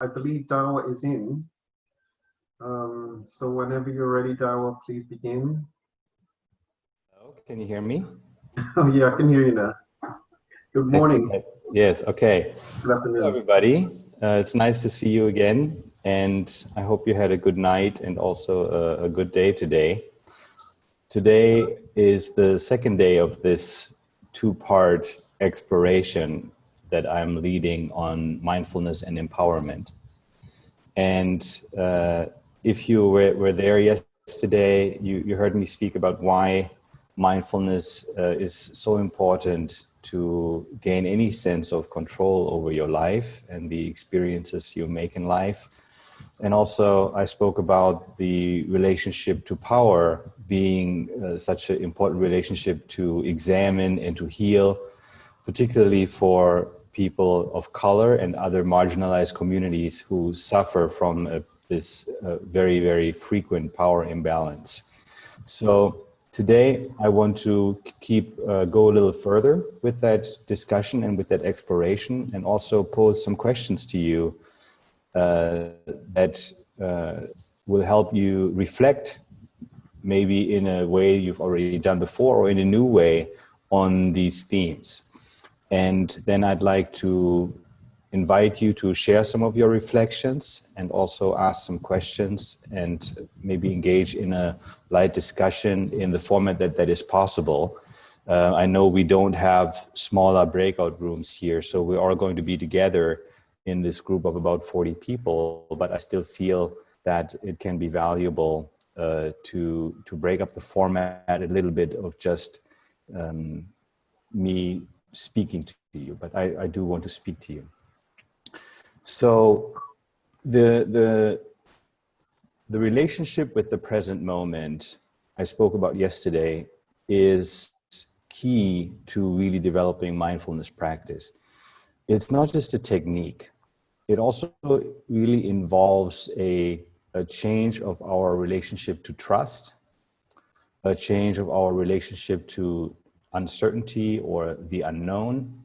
I believe Dawa is in. So whenever you're ready, Dawa, please begin. Hello, can you hear me? Oh yeah, I can hear you now. Good morning. Yes, okay. Good afternoon. Hello, everybody. It's nice to see you again, and I hope you had a good night and also a good day today. Today is the second day of this two-part exploration that I'm leading on mindfulness and empowerment. And if you were there yesterday, you heard me speak about why mindfulness is so important to gain any sense of control over your life and the experiences you make in life. And also I spoke about the relationship to power being such an important relationship to examine and to heal, particularly for people of color and other marginalized communities who suffer from this very, very frequent power imbalance. So today I want to go a little further with that discussion and with that exploration, and also pose some questions to you that will help you reflect, maybe in a way you've already done before or in a new way, on these themes. And then I'd like to invite you to share some of your reflections and also ask some questions and maybe engage in a light discussion in the format that is possible. I know we don't have smaller breakout rooms here, so we are going to be together in this group of about 40 people, but I still feel that it can be valuable to break up the format a little bit of just me speaking to you, but I do want to speak to you. So the relationship with the present moment I spoke about yesterday is key to really developing mindfulness practice. It's not just a technique. It also really involves a change of our relationship to trust, a change of our relationship to uncertainty or the unknown.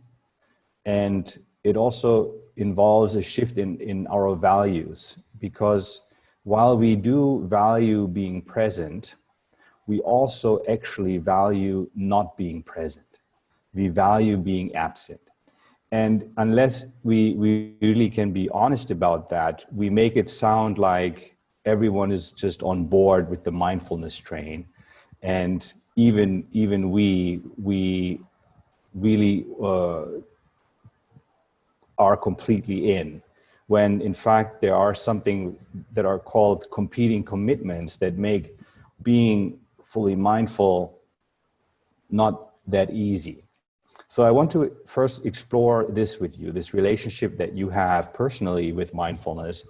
And it also involves a shift in our values, because while we do value being present, we also actually value not being present. We value being absent. And unless we really can be honest about that, we make it sound like everyone is just on board with the mindfulness train. And even we really are completely in, when in fact there are something that are called competing commitments that make being fully mindful not that easy. So I want to first explore this with you, this relationship that you have personally with mindfulness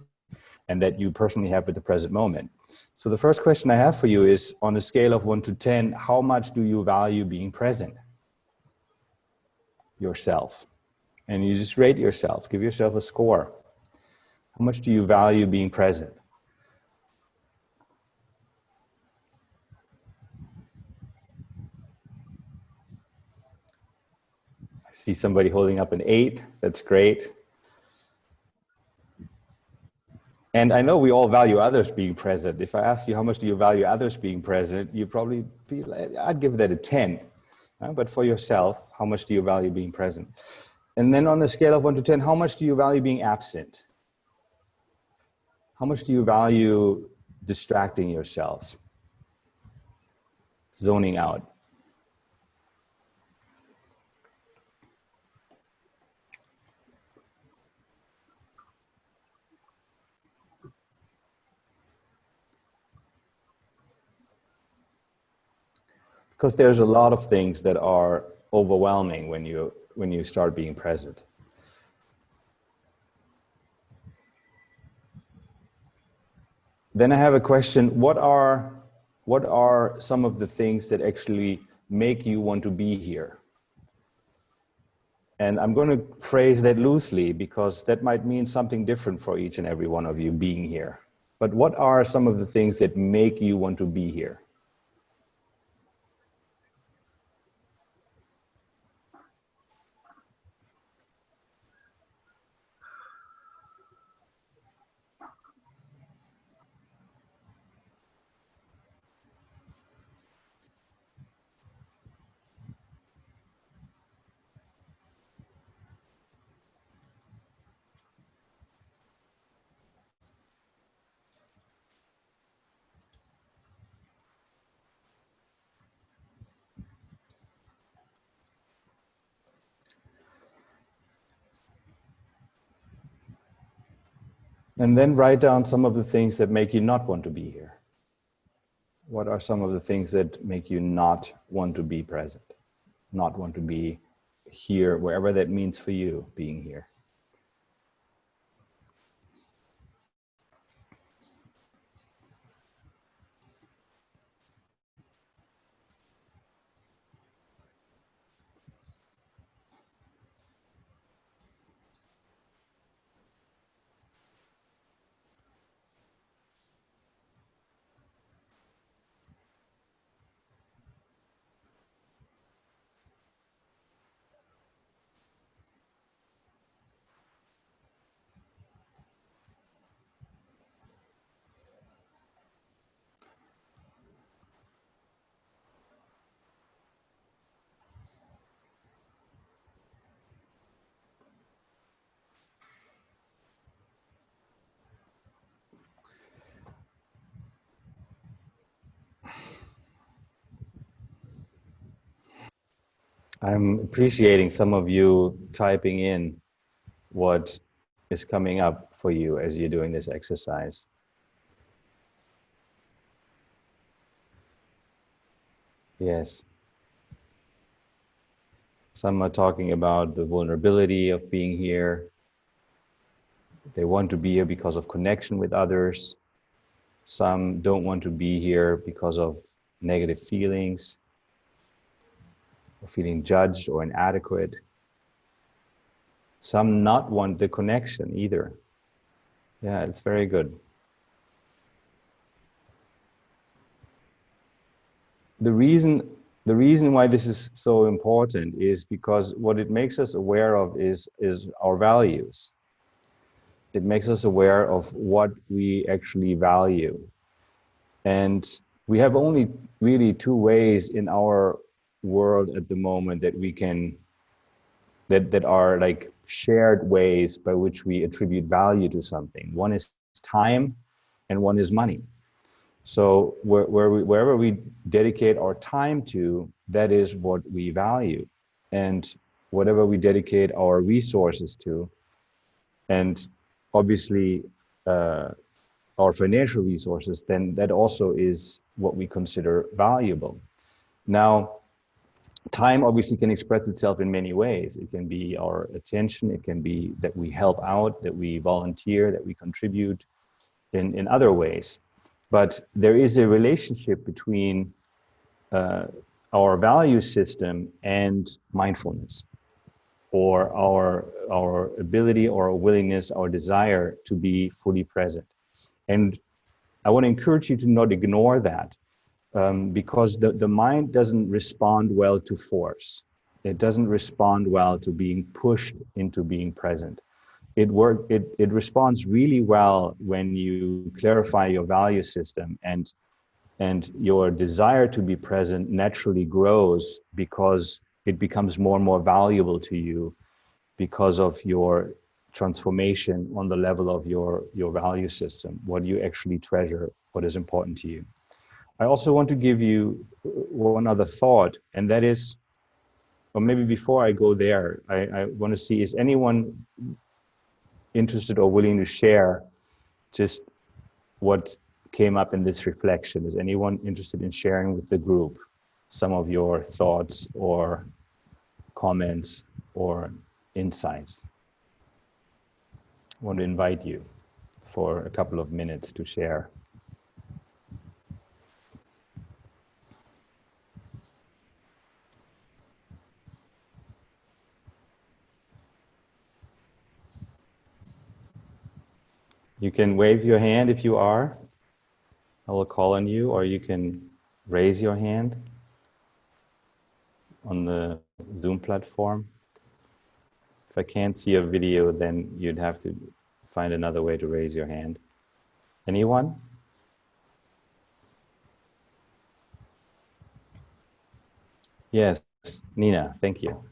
and that you personally have with the present moment. So the first question I have for you is, on a scale of 1 to 10, how much do you value being present? Yourself. And you just rate yourself, give yourself a score. How much do you value being present? I see somebody holding up an 8, that's great. And I know we all value others being present. If I ask you how much do you value others being present, you probably feel, I'd give that a 10. But for yourself, how much do you value being present? And then on the scale of 1 to 10, how much do you value being absent? How much do you value distracting yourself, zoning out? Because there's a lot of things that are overwhelming when you start being present. Then I have a question. What are some of the things that actually make you want to be here? And I'm going to phrase that loosely, because that might mean something different for each and every one of you being here. But what are some of the things that make you want to be here? And then write down some of the things that make you not want to be here. What are some of the things that make you not want to be present, not want to be here, wherever that means for you, being here? I'm appreciating some of you typing in what is coming up for you as you're doing this exercise. Yes. Some are talking about the vulnerability of being here. They want to be here because of connection with others. Some don't want to be here because of negative feelings, or feeling judged or inadequate. Some not want the connection either. Yeah, it's very good. The reason why this is so important is because what it makes us aware of is our values. It makes us aware of what we actually value. And we have only really two ways in our world at the moment that we can, that are like shared ways by which we attribute value to something. One is time and one is money. So wherever we dedicate our time to, that is what we value. And whatever we dedicate our resources to, and obviously our financial resources, then that also is what we consider valuable. Now, time obviously can express itself in many ways. It can be our attention, it can be that we help out, that we volunteer, that we contribute in other ways. But there is a relationship between our value system and mindfulness, or our ability or our willingness, our desire to be fully present. And I want to encourage you to not ignore that, because the mind doesn't respond well to force. It doesn't respond well to being pushed into being present. It responds really well when you clarify your value system, and your desire to be present naturally grows because it becomes more and more valuable to you because of your transformation on the level of your value system, what you actually treasure, what is important to you. I also want to give you one other thought, and that is, or maybe before I go there, I want to see, is anyone interested or willing to share just what came up in this reflection? Is anyone interested in sharing with the group some of your thoughts or comments or insights? I want to invite you for a couple of minutes to share. You can wave your hand if you are. I will call on you, or you can raise your hand on the Zoom platform. If I can't see a video, then you'd have to find another way to raise your hand. Anyone? Yes, Nina, thank you.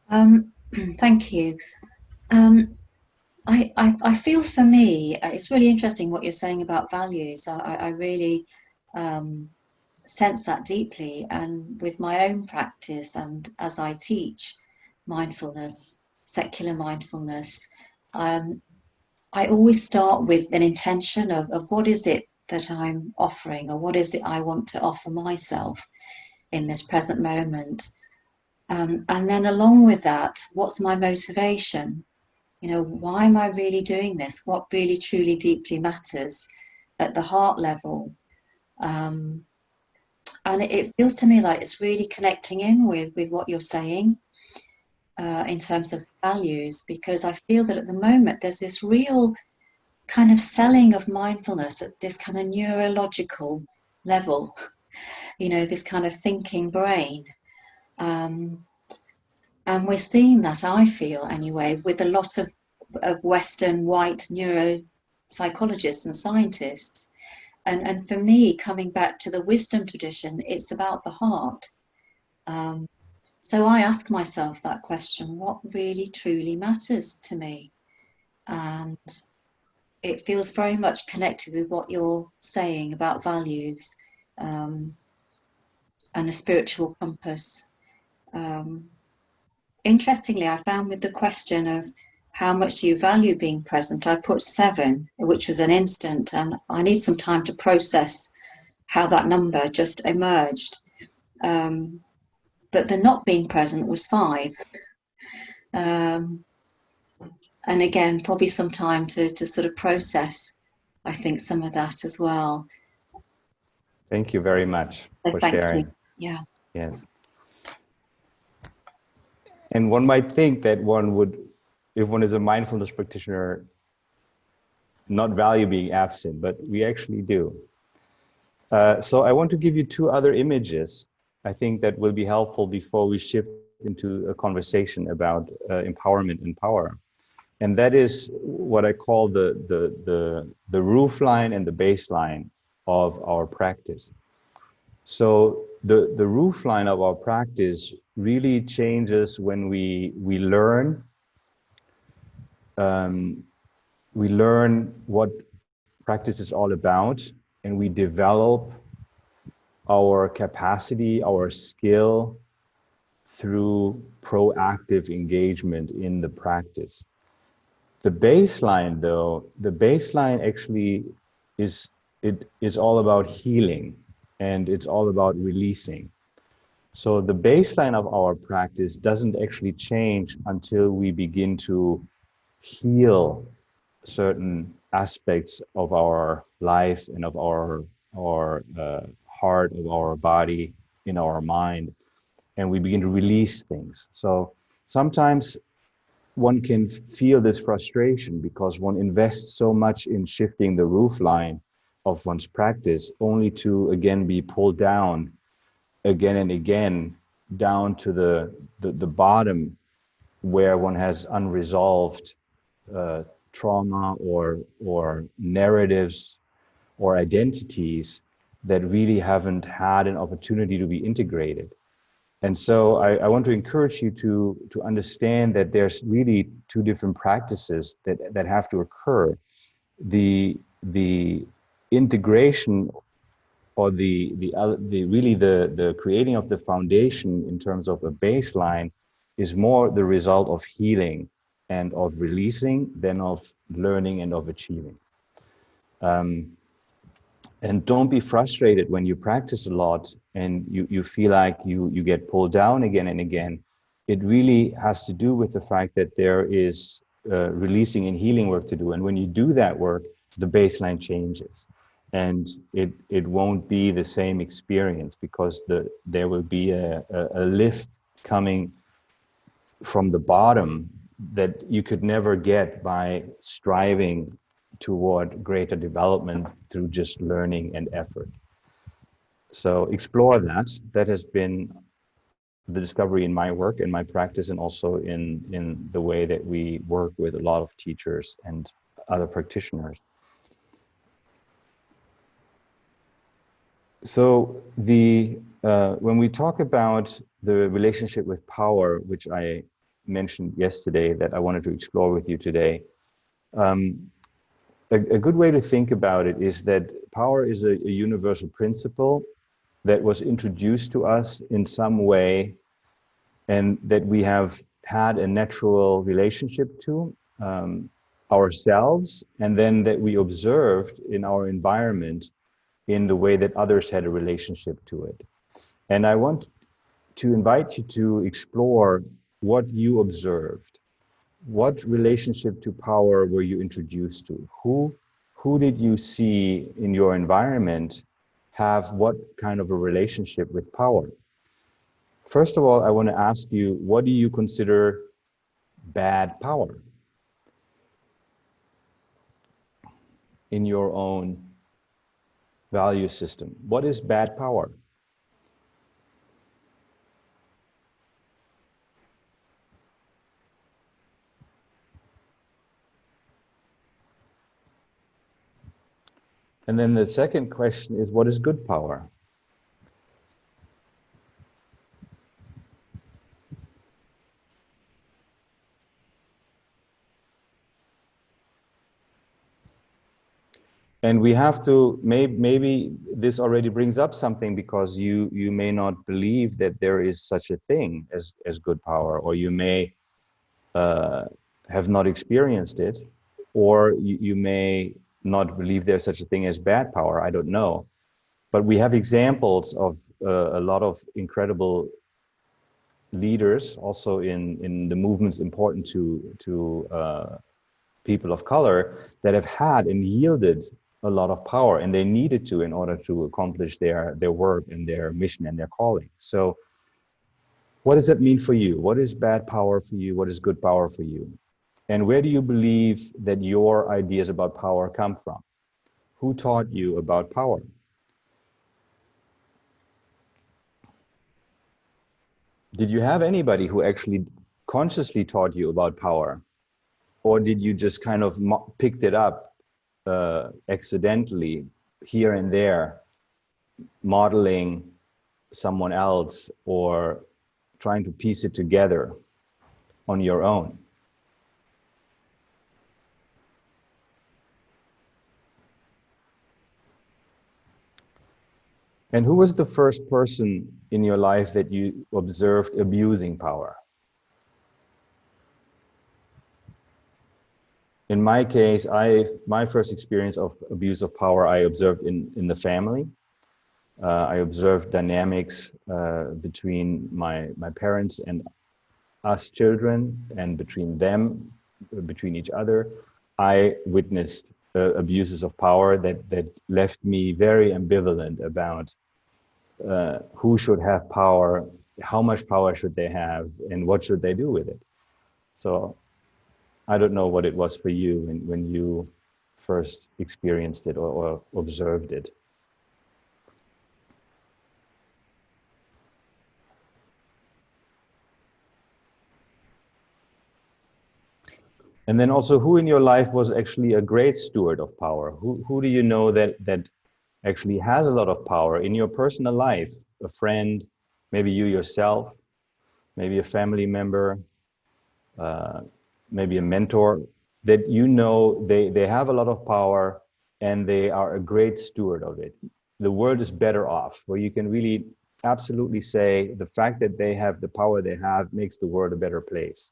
Thank you. I feel for me, it's really interesting what you're saying about values. I really sense that deeply, and with my own practice, and as I teach mindfulness, secular mindfulness, I always start with an intention of what is it that I'm offering, or what is it I want to offer myself in this present moment. And then along with that, what's my motivation? You know, why am I really doing this? What really, truly, deeply matters at the heart level? And it feels to me like it's really connecting in with what you're saying in terms of values, because I feel that at the moment there's this real kind of selling of mindfulness at this kind of neurological level, you know, this kind of thinking brain. And we're seeing that, I feel anyway, with a lot of Western white neuropsychologists and scientists. And for me, coming back to the wisdom tradition, it's about the heart. So I ask myself that question, what really truly matters to me? And it feels very much connected with what you're saying about values and a spiritual compass. Interestingly, I found with the question of how much do you value being present, I put 7, which was an instant, and I need some time to process how that number just emerged. But the not being present was 5. And again, probably some time to sort of process, I think, some of that as well. Thank you very much for Thank sharing. you. Yeah. Yes. And one might think that one would, if one is a mindfulness practitioner, not value being absent, but we actually do. So I want to give you 2 other images, I think, that will be helpful before we shift into a conversation about empowerment and power. And that is what I call the roof line and the baseline of our practice. So the roof line of our practice really changes when we learn what practice is all about, and we develop our capacity, our skill through proactive engagement in the practice. The baseline, though, the baseline actually is all about healing, and it's all about releasing. So the baseline of our practice doesn't actually change until we begin to heal certain aspects of our life and of our heart, of our body, in our mind, and we begin to release things. So sometimes one can feel this frustration because one invests so much in shifting the roof line of one's practice, only to again be pulled down again and again down to the bottom, where one has unresolved trauma or narratives or identities that really haven't had an opportunity to be integrated. And so I want to encourage you to understand that there's really 2 different practices that have to occur. The integration, or the creating of the foundation in terms of a baseline, is more the result of healing and of releasing than of learning and of achieving. And don't be frustrated when you practice a lot and you feel like you get pulled down again and again. It really has to do with the fact that there is releasing and healing work to do. And when you do that work, the baseline changes. And it won't be the same experience, because there will be a lift coming from the bottom that you could never get by striving toward greater development through just learning and effort. So explore that. That has been the discovery in my work, in my practice, and also in the way that we work with a lot of teachers and other practitioners. So when we talk about the relationship with power, which I mentioned yesterday that I wanted to explore with you today, a good way to think about it is that power is a universal principle that was introduced to us in some way, and that we have had a natural relationship to. ourselves, and then that we observed in our environment in the way that others had a relationship to it. And I want to invite you to explore what you observed. What relationship to power were you introduced to? Who did you see in your environment have what kind of a relationship with power? First of all, I want to ask you, what do you consider bad power in your own value system? What is bad power? And then the second question is, what is good power? And we have to, maybe this already brings up something, because you may not believe that there is such a thing as good power, or you may have not experienced it, or you may not believe there's such a thing as bad power. I don't know. But we have examples of a lot of incredible leaders, also in the movements important to people of color, that have had and yielded a lot of power, and they needed to in order to accomplish their work and their mission and their calling. So what does that mean for you? What is bad power for you? What is good power for you? And where do you believe that your ideas about power come from? Who taught you about power? Did you have anybody who actually consciously taught you about power? Or did you just kind of picked it up accidentally here and there, modeling someone else or trying to piece it together on your own? And who was the first person in your life that you observed abusing power? In my case, my first experience of abuse of power I observed in the family. I observed dynamics between my parents and us children, and between them, between each other. I witnessed abuses of power that left me very ambivalent about who should have power, how much power should they have, and what should they do with it. So I don't know what it was for you when you first experienced it or observed it. And then also, who in your life was actually a great steward of power? Who do you know that actually has a lot of power in your personal life? A friend, maybe you yourself, maybe a family member, maybe a mentor, that you know they have a lot of power and they are a great steward of it. The world is better off, where you can really absolutely say the fact that they have the power they have makes the world a better place.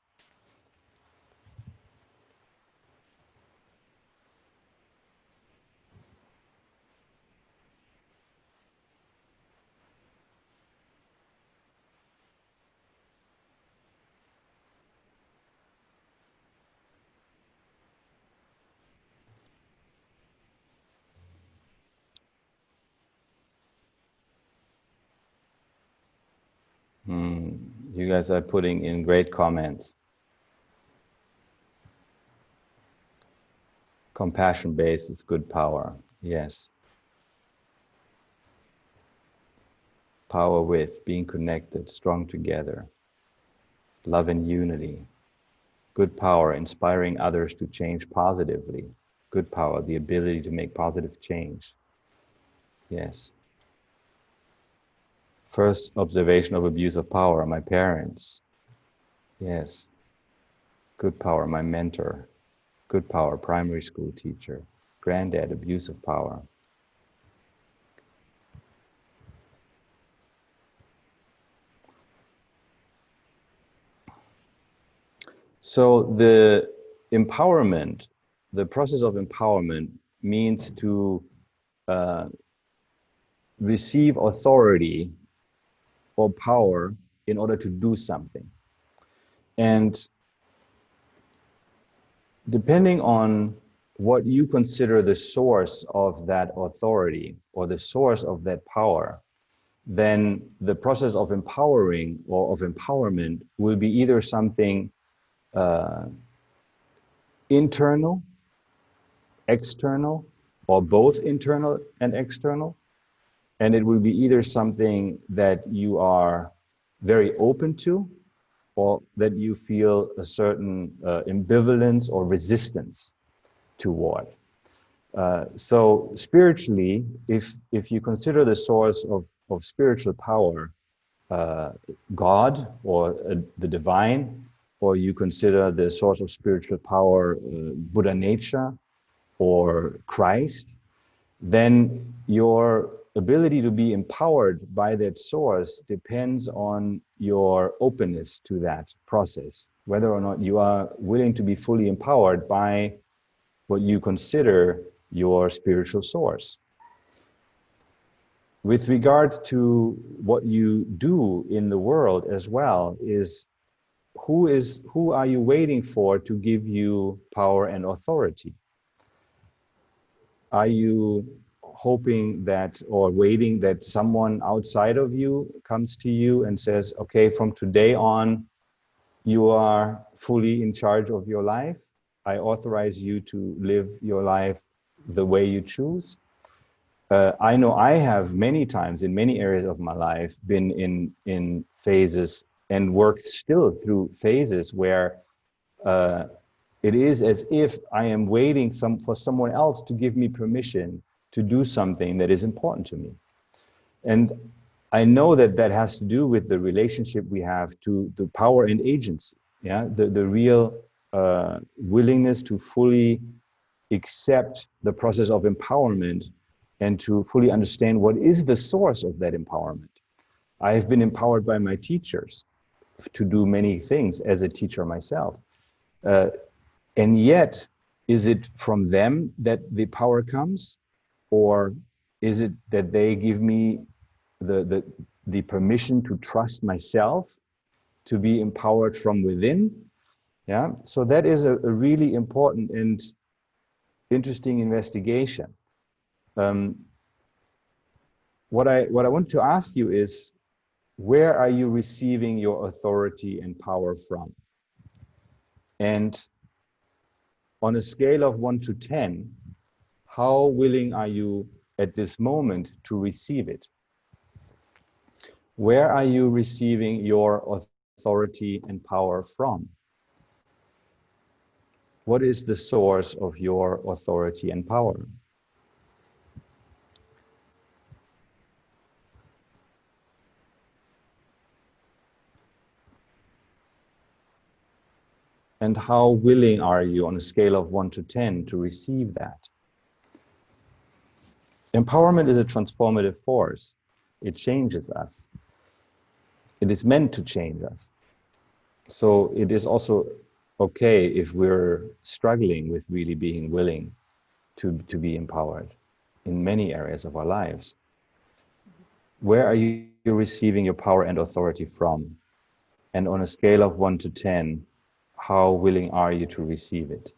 You guys are putting in great comments. Compassion-based is good power. Yes. Power with, being connected, strong together, love and unity. Good power, inspiring others to change positively. Good power, the ability to make positive change. Yes. First observation of abuse of power, my parents. Yes. Good power, my mentor. Good power, primary school teacher. Granddad, abuse of power. So the empowerment the process of empowerment means to receive authority or power in order to do something. And depending on what you consider the source of that authority or the source of that power, then the process of empowering or of empowerment will be either something internal, external, or both internal and external. And it will be either something that you are very open to, or that you feel a certain ambivalence or resistance toward. So spiritually, if you consider the source of spiritual power God or the divine, or you consider the source of spiritual power Buddha nature or Christ, then your ability to be empowered by that source depends on your openness to that process, whether or not you are willing to be fully empowered by what you consider your spiritual source. With regard to what you do in the world as well, is who are you waiting for to give you power and authority? Are you hoping that or waiting that someone outside of you comes to you and says, okay, from today on, you are fully in charge of your life. I authorize you to live your life the way you choose? I know I have many times in many areas of my life been in phases and worked still through phases where it is as if I am waiting for someone else to give me permission to do something that is important to me. And I know that that has to do with the relationship we have to the power and agency, yeah, the real willingness to fully accept the process of empowerment and to fully understand what is the source of that empowerment. I have been empowered by my teachers to do many things as a teacher myself. And yet, is it from them that the power comes? Or is it that they give me the permission to trust myself, to be empowered from within? Yeah, so that is a really important and interesting investigation. What I want to ask you is, where are you receiving your authority and power from? And on a scale of 1 to 10, how willing are you at this moment to receive it? Where are you receiving your authority and power from? What is the source of your authority and power? And how willing are you on a scale of 1 to 10 to receive that? Empowerment is a transformative force. It changes us. It is meant to change us. So it is also okay if we're struggling with really being willing to be empowered in many areas of our lives. Where are you receiving your power and authority from? And on a scale of 1 to 10, how willing are you to receive it?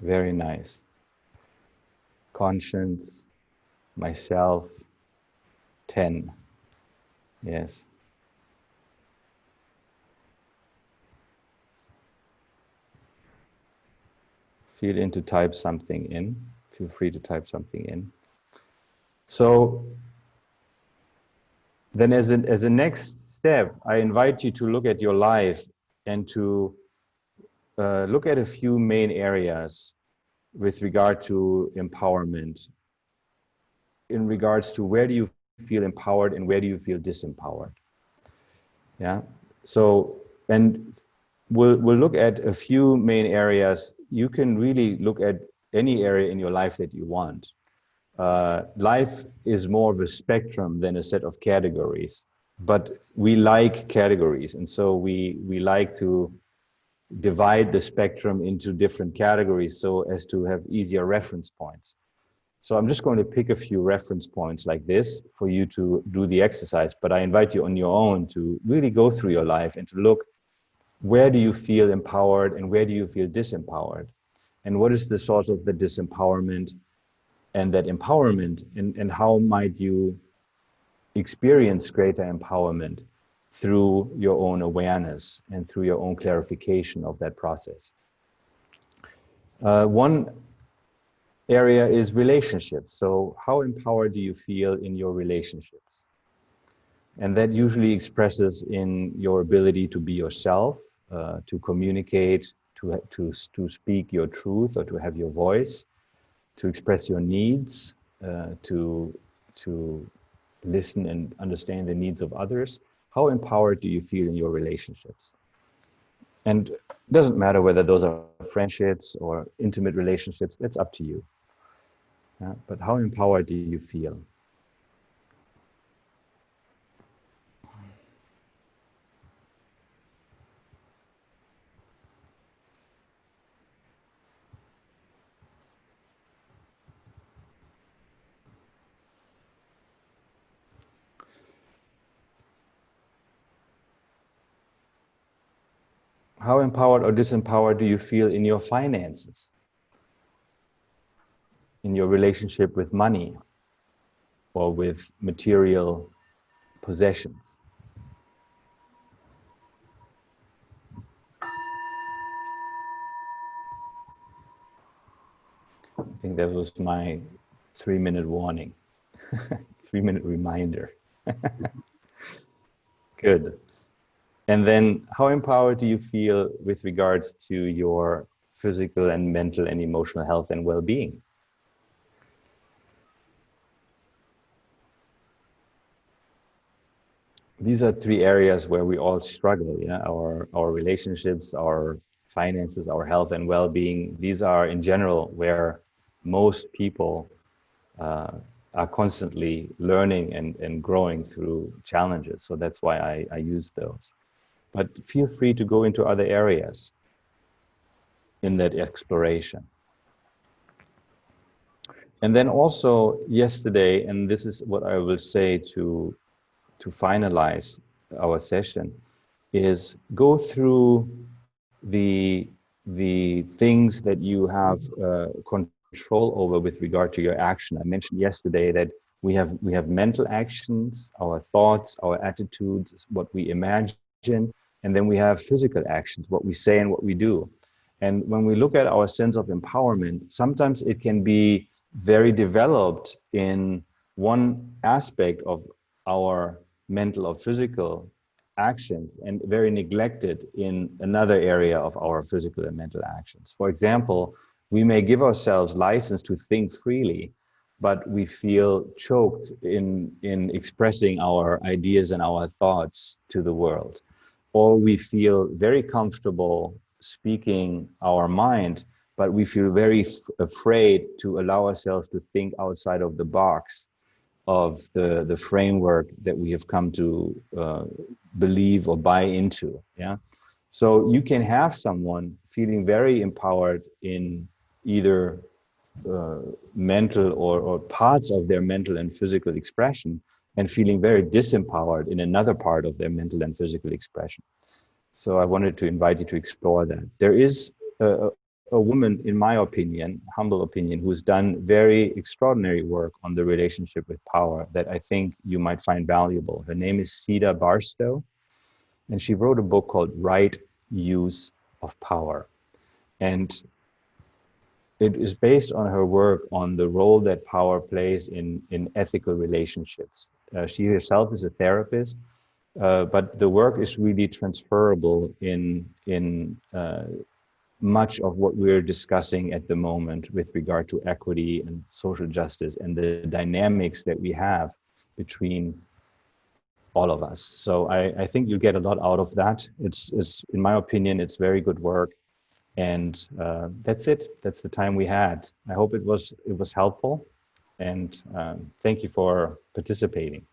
Very nice. Conscience, myself, 10. Yes. Feel in to type something in. Feel free to type something in. So then as a next step, I invite you to look at your life and to look at a few main areas with regard to empowerment, in regards to where do you feel empowered and where do you feel disempowered. Yeah. So, and we'll look at a few main areas. You can really look at any area in your life that you want. Life is more of a spectrum than a set of categories. but we like categories, and so we like to divide the spectrum into different categories so as to have easier reference points. So I'm just going to pick a few reference points like this for you to do the exercise, but I invite you on your own to really go through your life and to look, where do you feel empowered and where do you feel disempowered? And what is the source of the disempowerment and that empowerment, and how might you experience greater empowerment through your own awareness and through your own clarification of that process. One area is relationships. So how empowered do you feel in your relationships? And that usually expresses in your ability to be yourself, to communicate, to speak your truth or to have your voice, to express your needs, to listen and understand the needs of others. How empowered do you feel in your relationships? And it doesn't matter whether those are friendships or intimate relationships, that's up to you. But how empowered do you feel? How empowered or disempowered do you feel in your finances? In your relationship with money or with material possessions? I think that was my 3-minute warning, 3-minute reminder. Good. And then how empowered do you feel with regards to your physical and mental and emotional health and well-being? These are 3 areas where we all struggle. Yeah, our relationships, our finances, our health and well-being. These are in general where most people are constantly learning and growing through challenges. So that's why I use those. But feel free to go into other areas in that exploration. And then also yesterday, and this is what I will say to finalize our session, is go through the things that you have control over with regard to your action. I mentioned yesterday that we have mental actions, our thoughts, our attitudes, what we imagine, and then we have physical actions, what we say and what we do. And when we look at our sense of empowerment, sometimes it can be very developed in one aspect of our mental or physical actions and very neglected in another area of our physical and mental actions. For example, we may give ourselves license to think freely, but we feel choked in expressing our ideas and our thoughts to the world. Or we feel very comfortable speaking our mind, but we feel very afraid to allow ourselves to think outside of the box of the framework that we have come to believe or buy into. Yeah. So you can have someone feeling very empowered in either mental or parts of their mental and physical expression, and feeling very disempowered in another part of their mental and physical expression. So I wanted to invite you to explore that. There is a woman, in my opinion, humble opinion, who's done very extraordinary work on the relationship with power that I think you might find valuable. Her name is Sita Barstow, and she wrote a book called Right Use of Power. And it is based on her work on the role that power plays in ethical relationships. She herself is a therapist, but the work is really transferable in much of what we're discussing at the moment with regard to equity and social justice and the dynamics that we have between all of us. So I think you get a lot out of that. It's in my opinion, it's very good work. And that's it. That's the time we had. I hope it was helpful. And thank you for participating.